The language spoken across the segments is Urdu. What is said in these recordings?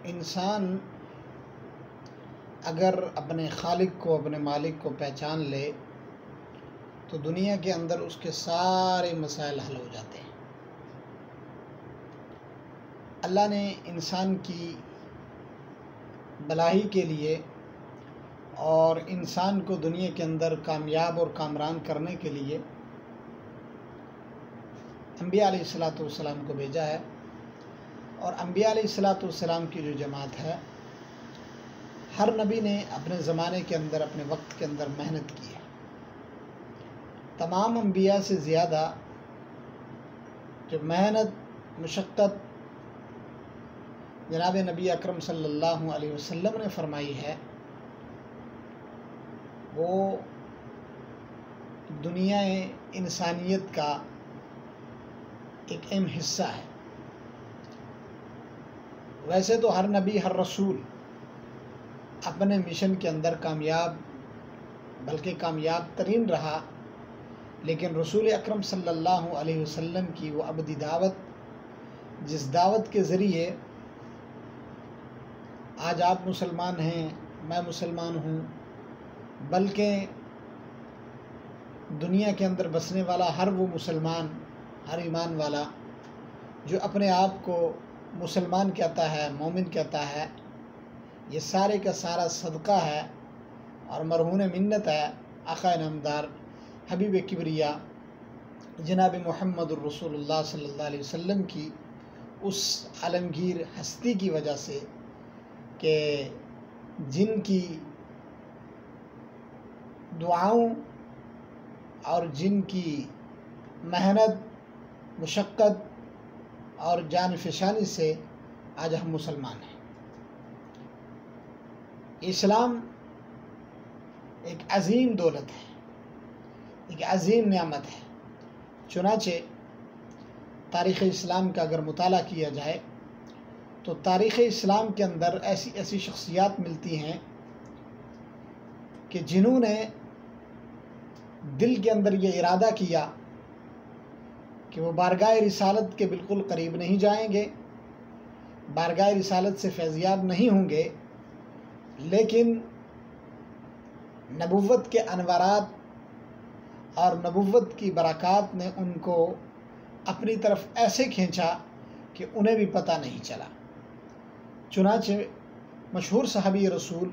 انسان اگر اپنے خالق کو، اپنے مالک کو پہچان لے تو دنیا کے اندر اس کے سارے مسائل حل ہو جاتے ہیں۔ اللہ نے انسان کی بھلائی کے لیے اور انسان کو دنیا کے اندر کامیاب اور کامران کرنے کے لیے انبیاء علیہ الصلاۃ والسلام کو بھیجا ہے، اور انبیاء علیہ الصلاۃ والسلام کی جو جماعت ہے، ہر نبی نے اپنے زمانے کے اندر، اپنے وقت کے اندر محنت کی ہے۔ تمام انبیاء سے زیادہ جو محنت، مشقت جناب نبی اکرم صلی اللہ علیہ وسلم نے فرمائی ہے، وہ دنیا انسانیت کا ایک اہم حصہ ہے۔ ویسے تو ہر نبی، ہر رسول اپنے مشن کے اندر کامیاب، بلکہ کامیاب ترین رہا، لیکن رسول اکرم صلی اللہ علیہ وسلم کی وہ ابدی دعوت، جس دعوت کے ذریعے آج آپ مسلمان ہیں، میں مسلمان ہوں، بلکہ دنیا کے اندر بسنے والا ہر وہ مسلمان، ہر ایمان والا جو اپنے آپ کو مسلمان کہتا ہے، مومن کہتا ہے، یہ سارے کا سارا صدقہ ہے اور مرہون منت ہے آقا نامدار حبیب کبریا جناب محمد الرسول اللہ صلی اللہ علیہ وسلم کی اس عالمگیر ہستی کی وجہ سے کہ جن کی دعاؤں اور جن کی محنت، مشقت اور جان فشانی سے آج ہم مسلمان ہیں۔ اسلام ایک عظیم دولت ہے، ایک عظیم نعمت ہے۔ چنانچہ تاریخ اسلام کا اگر مطالعہ کیا جائے تو تاریخ اسلام کے اندر ایسی ایسی شخصیات ملتی ہیں کہ جنہوں نے دل کے اندر یہ ارادہ کیا کہ وہ بارگاہ رسالت کے بالکل قریب نہیں جائیں گے، بارگاہ رسالت سے فیضیاب نہیں ہوں گے، لیکن نبوت کے انوارات اور نبوت کی برکات نے ان کو اپنی طرف ایسے کھینچا کہ انہیں بھی پتہ نہیں چلا۔ چنانچہ مشہور صحابی رسول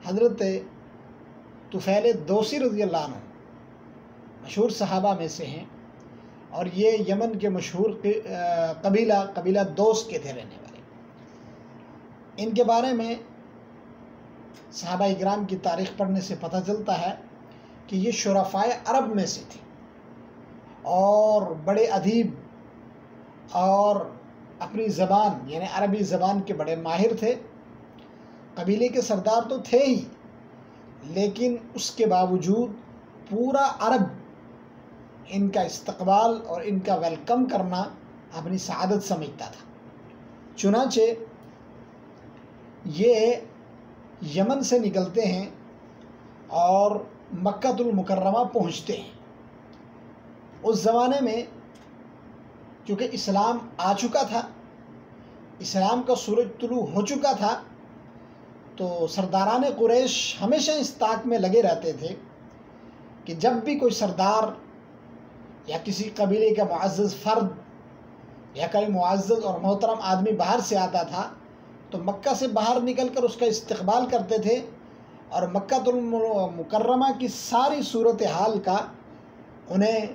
حضرت طفیل دوسی رضی اللہ عنہ مشہور صحابہ میں سے ہیں، اور یہ یمن کے مشہور قبیلہ دوس کے تھے رہنے والے۔ ان کے بارے میں صحابہ اکرام کی تاریخ پڑھنے سے پتہ چلتا ہے کہ یہ شرفائے عرب میں سے تھے اور بڑے ادیب اور اپنی زبان یعنی عربی زبان کے بڑے ماہر تھے۔ قبیلے کے سردار تو تھے ہی، لیکن اس کے باوجود پورا عرب ان کا استقبال اور ان کا ویلکم کرنا اپنی سعادت سمجھتا تھا۔ چنانچہ یہ یمن سے نکلتے ہیں اور مکہ المکرمہ پہنچتے ہیں۔ اس زمانے میں چونکہ اسلام آ چکا تھا، اسلام کا سورج طلوع ہو چکا تھا، تو سرداران قریش ہمیشہ اس طاق میں لگے رہتے تھے کہ جب بھی کوئی سردار یا کسی قبیلے کا معزز فرد یا کوئی معزز اور محترم آدمی باہر سے آتا تھا تو مکہ سے باہر نکل کر اس کا استقبال کرتے تھے اور مکہ المکرمہ کی ساری صورتحال کا انہیں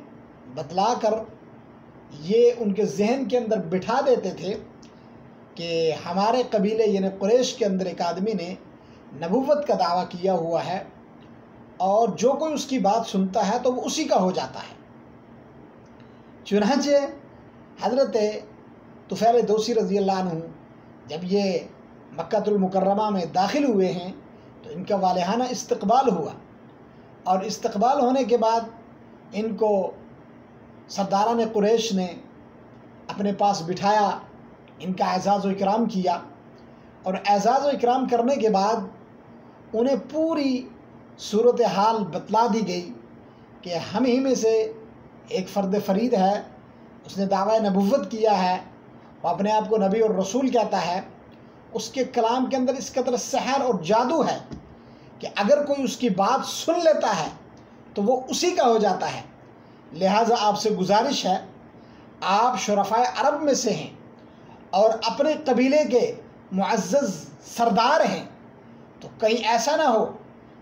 بتلا کر یہ ان کے ذہن کے اندر بٹھا دیتے تھے کہ ہمارے قبیلے یعنی قریش کے اندر ایک آدمی نے نبوت کا دعویٰ کیا ہوا ہے، اور جو کوئی اس کی بات سنتا ہے تو وہ اسی کا ہو جاتا ہے۔ چنانچہ حضرت طفیل دوسی رضی اللہ عنہ جب یہ مکہ المکرمہ میں داخل ہوئے ہیں تو ان کا والہانہ استقبال ہوا، اور استقبال ہونے کے بعد ان کو سرداران قریش نے اپنے پاس بٹھایا، ان کا اعزاز و اکرام کیا، اور اعزاز و اکرام کرنے کے بعد انہیں پوری صورتحال بتلا دی گئی کہ ہم ہی میں سے ایک فرد فرید ہے، اس نے دعویٰ نبوت کیا ہے، وہ اپنے آپ کو نبی اور رسول کہتا ہے، اس کے کلام کے اندر اس قدر سحر اور جادو ہے کہ اگر کوئی اس کی بات سن لیتا ہے تو وہ اسی کا ہو جاتا ہے۔ لہٰذا آپ سے گزارش ہے، آپ شرفائے عرب میں سے ہیں اور اپنے قبیلے کے معزز سردار ہیں، تو کہیں ایسا نہ ہو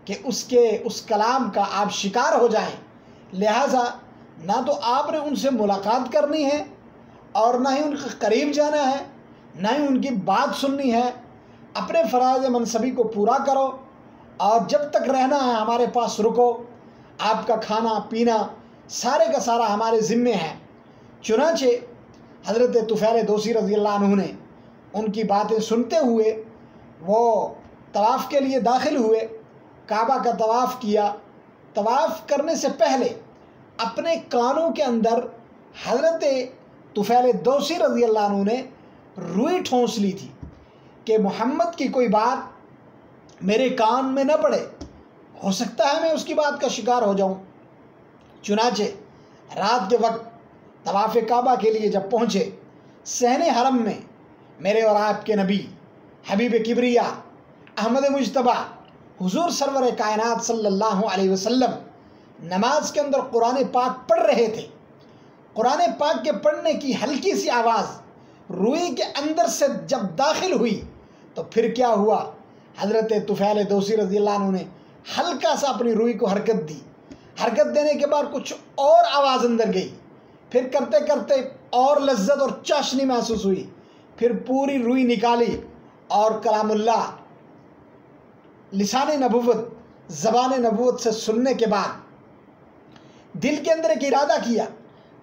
کہ اس کلام کا آپ شکار ہو جائیں۔ لہٰذا نہ تو آپ نے ان سے ملاقات کرنی ہے اور نہ ہی ان کے قریب جانا ہے، نہ ہی ان کی بات سننی ہے۔ اپنے فرائض منصبی کو پورا کرو اور جب تک رہنا ہے ہمارے پاس رکو، آپ کا کھانا پینا سارے کا سارا ہمارے ذمے ہے۔ چنانچہ حضرت طفیل دوسی رضی اللہ عنہ نے ان کی باتیں سنتے ہوئے وہ طواف کے لیے داخل ہوئے، کعبہ کا طواف کیا۔ طواف کرنے سے پہلے اپنے کانوں کے اندر حضرت طفیل دوسی رضی اللہ عنہ نے روئی ٹھونس لی تھی کہ محمد کی کوئی بات میرے کان میں نہ پڑے، ہو سکتا ہے میں اس کی بات کا شکار ہو جاؤں۔ چنانچہ رات کے وقت طواف کعبہ کے لیے جب پہنچے، صحن حرم میں میرے اور آپ کے نبی حبیب کبریا احمد مجتبیٰ حضور سرور کائنات صلی اللہ علیہ وسلم نماز کے اندر قرآن پاک پڑھ رہے تھے۔ قرآن پاک کے پڑھنے کی ہلکی سی آواز روئی کے اندر سے جب داخل ہوئی تو پھر کیا ہوا، حضرت طفیل دوسی رضی اللہ عنہ نے ہلکا سا اپنی روئی کو حرکت دی۔ حرکت دینے کے بعد کچھ اور آواز اندر گئی، پھر کرتے کرتے اور لذت اور چاشنی محسوس ہوئی، پھر پوری روئی نکالی اور کلام اللہ لسان نبوت زبان نبوت سے سننے کے بعد دل کے اندر ایک ارادہ کیا،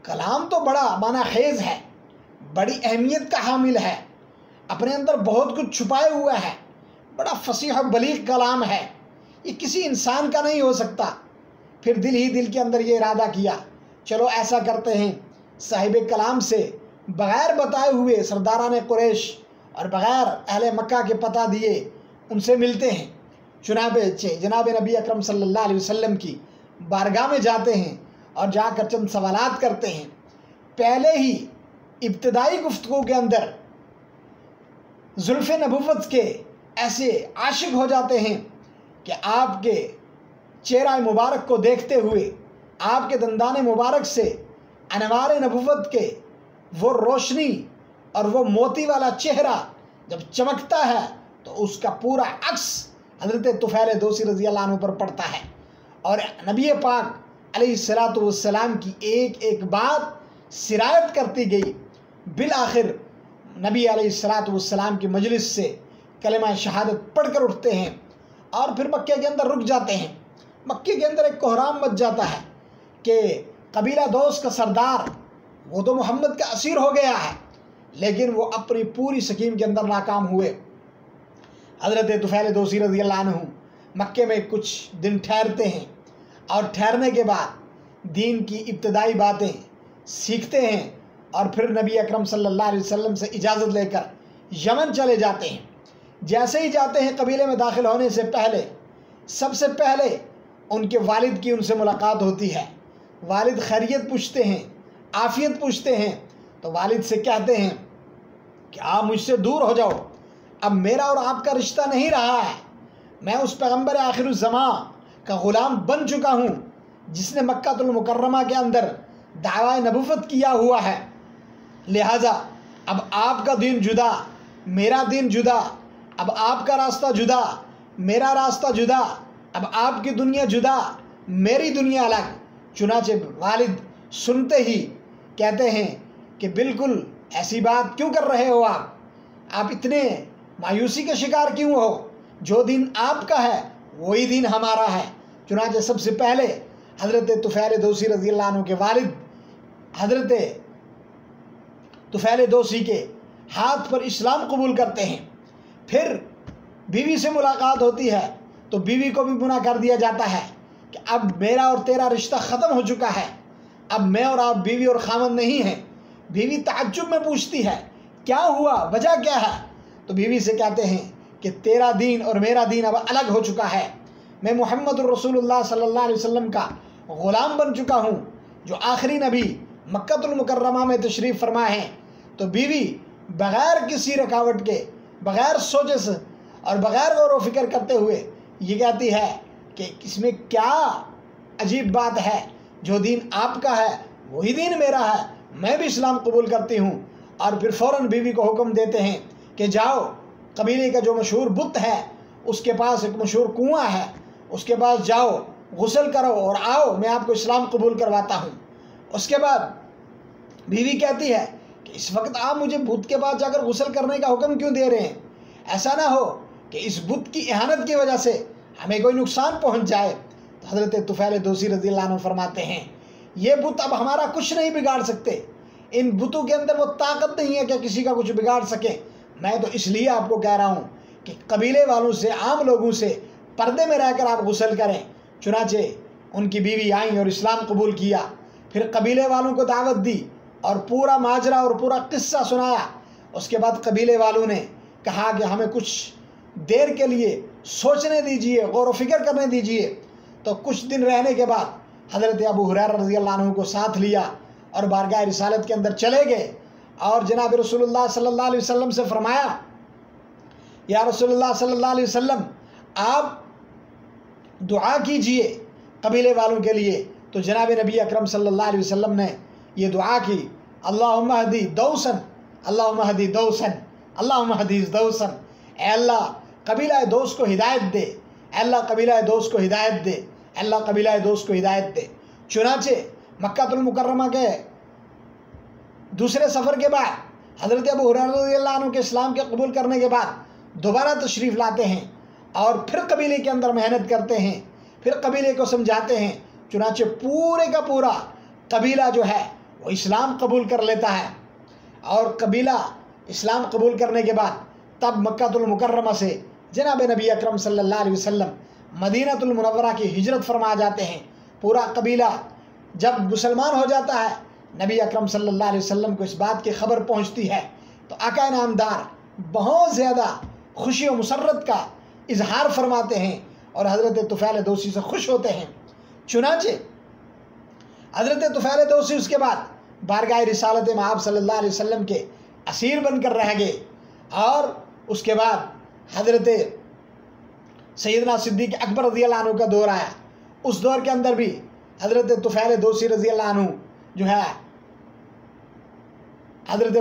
کلام تو بڑا معنی خیز ہے، بڑی اہمیت کا حامل ہے، اپنے اندر بہت کچھ چھپائے ہوا ہے، بڑا فصیح و بلیغ کلام ہے، یہ کسی انسان کا نہیں ہو سکتا۔ پھر دل ہی دل کے اندر یہ ارادہ کیا، چلو ایسا کرتے ہیں، صاحب کلام سے بغیر بتائے ہوئے سرداران قریش اور بغیر اہل مکہ کے پتہ دیے ان سے ملتے ہیں۔ جناب نبی اکرم صلی اللہ علیہ وسلم کی بارگاہ میں جاتے ہیں اور جا کر چند سوالات کرتے ہیں۔ پہلے ہی ابتدائی گفتگو کے اندر زلف نبوت کے ایسے عاشق ہو جاتے ہیں کہ آپ کے چہرہ مبارک کو دیکھتے ہوئے، آپ کے دندان مبارک سے انوار نبوت کے وہ روشنی اور وہ موتی والا چہرہ جب چمکتا ہے تو اس کا پورا عکس حضرت طفیل دوسی رضی اللہ عنہ پر پڑتا ہے، اور نبی پاک علیہ السلام کی ایک ایک بات سرایت کرتی گئی۔ بالآخر نبی علیہ السلام کی مجلس سے کلمہ شہادت پڑھ کر اٹھتے ہیں اور پھر مکے کے اندر رک جاتے ہیں۔ مکے کے اندر ایک کوہرام مچ جاتا ہے کہ قبیلہ دوس کا سردار وہ تو محمد کا اسیر ہو گیا ہے، لیکن وہ اپنی پوری سکیم کے اندر ناکام ہوئے۔ حضرت طفیل دوسی رضی اللہ عنہ مکے میں کچھ دن ٹھہرتے ہیں اور ٹھہرنے کے بعد دین کی ابتدائی باتیں سیکھتے ہیں اور پھر نبی اکرم صلی اللہ علیہ وسلم سے اجازت لے کر یمن چلے جاتے ہیں۔ جیسے ہی جاتے ہیں، قبیلے میں داخل ہونے سے پہلے سب سے پہلے ان کے والد کی ان سے ملاقات ہوتی ہے۔ والد خیریت پوچھتے ہیں، عافیت پوچھتے ہیں، تو والد سے کہتے ہیں کہ آپ مجھ سے دور ہو جاؤ، اب میرا اور آپ کا رشتہ نہیں رہا ہے، میں اس پیغمبر آخر الزماں کا غلام بن چکا ہوں جس نے مکہ المکرمہ کے اندر دعوی نبوت کیا ہوا ہے، لہٰذا اب آپ کا دین جدا، میرا دین جدا، اب آپ کا راستہ جدا، میرا راستہ جدا، اب آپ کی دنیا جدا، میری دنیا الگ۔ چنانچہ والد سنتے ہی کہتے ہیں کہ بالکل ایسی بات کیوں کر رہے ہو آپ اتنے مایوسی کا شکار کیوں ہو، جو دین آپ کا ہے وہی دین ہمارا ہے۔ چنانچہ سب سے پہلے حضرت طفیل دوسی رضی اللہ عنہ کے والد حضرت طفیل دوسی کے ہاتھ پر اسلام قبول کرتے ہیں۔ پھر بیوی سے ملاقات ہوتی ہے تو بیوی کو بھی منع کر دیا جاتا ہے کہ اب میرا اور تیرا رشتہ ختم ہو چکا ہے، اب میں اور آپ بیوی اور خامند نہیں ہیں۔ بیوی تعجب میں پوچھتی ہے کیا ہوا، وجہ کیا ہے؟ تو بیوی سے کہتے ہیں کہ تیرا دین اور میرا دین اب الگ ہو چکا ہے، میں محمد الرسول اللہ صلی اللہ علیہ وسلم کا غلام بن چکا ہوں جو آخری نبی مکہ المکرمہ میں تشریف فرما ہیں۔ تو بیوی بغیر کسی رکاوٹ کے بغیر سوچے سے اور بغیر غور و فکر کرتے ہوئے یہ کہتی ہے کہ اس میں کیا عجیب بات ہے، جو دین آپ کا ہے وہی دین میرا ہے، میں بھی اسلام قبول کرتی ہوں۔ اور پھر فوراً بیوی کو حکم دیتے ہیں کہ جاؤ، قبیلے کا جو مشہور بت ہے اس کے پاس ایک مشہور کنواں ہے، اس کے پاس جاؤ، غسل کرو اور آؤ، میں آپ کو اسلام قبول کرواتا ہوں۔ اس کے بعد بیوی کہتی ہے کہ اس وقت آپ مجھے بت کے پاس جا کر غسل کرنے کا حکم کیوں دے رہے ہیں؟ ایسا نہ ہو کہ اس بت کی اہانت کی وجہ سے ہمیں کوئی نقصان پہنچ جائے۔ تو حضرت طفیل دوسی رضی اللہ عنہ فرماتے ہیں یہ بت اب ہمارا کچھ نہیں بگاڑ سکتے، ان بتوں کے اندر وہ طاقت نہیں ہے کہ کسی کا کچھ بگاڑ سکے۔ میں تو اس لیے آپ کو کہہ رہا ہوں کہ قبیلے والوں سے، عام لوگوں سے پردے میں رہ کر آپ غسل کریں۔ چنانچہ ان کی بیوی آئیں اور اسلام قبول کیا، پھر قبیلے والوں کو دعوت دی اور پورا ماجرا اور پورا قصہ سنایا۔ اس کے بعد قبیلے والوں نے کہا کہ ہمیں کچھ دیر کے لیے سوچنے دیجئے، غور و فکر کرنے دیجئے۔ تو کچھ دن رہنے کے بعد حضرت ابو ہریرہ رضی اللہ عنہ کو ساتھ لیا اور بارگاہ رسالت کے اندر چلے گئے، اور جناب رسول اللہ صلی اللہ علیہ وسلم سے فرمایا یا رسول اللہ صلی اللہ علیہ وسلم آپ دعا کیجئے قبیلے والوں کے لیے۔ تو جناب نبی اکرم صلی اللہ علیہ وسلم نے یہ دعا کی، اللہم اہدی دوسن، اللہم اہدی دوسن، اللہم اہدی دوسن، اے اللہ قبیلہ دوس کو ہدایت دے، اے اللہ قبیلہ دوس کو ہدایت دے، اے اللہ قبیلہ دوس کو ہدایت دے۔ چنانچہ مکہ المکرمہ کے دوسرے سفر کے بعد حضرت ابو ہریرہ رضی اللہ عنہ کے اسلام کے قبول کرنے کے بعد دوبارہ تشریف لاتے ہیں اور پھر قبیلے کے اندر محنت کرتے ہیں، پھر قبیلے کو سمجھاتے ہیں۔ چنانچہ پورے کا پورا قبیلہ جو ہے وہ اسلام قبول کر لیتا ہے، اور قبیلہ اسلام قبول کرنے کے بعد تب مکہ المکرمہ سے جناب نبی اکرم صلی اللہ علیہ وسلم مدینہ المنورہ کی ہجرت فرما جاتے ہیں۔ پورا قبیلہ جب مسلمان ہو جاتا ہے، نبی اکرم صلی اللہ علیہ وسلم کو اس بات کی خبر پہنچتی ہے تو آقا انعامدار بہت زیادہ خوشی و مسرت کا اظہار فرماتے ہیں اور حضرت طفیل دوسی سے خوش ہوتے ہیں۔ چنانچہ حضرت طفیل دوسی اس کے بعد بارگاہ رسالت میں آپ صلی اللہ علیہ وسلم کے اسیر بن کر رہ گئے، اور اس کے بعد حضرت سیدنا صدیق اکبر رضی اللہ عنہ کا دور آیا۔ اس دور کے اندر بھی حضرت طفیل دوسی رضی اللہ عنہ جو ہے حضرت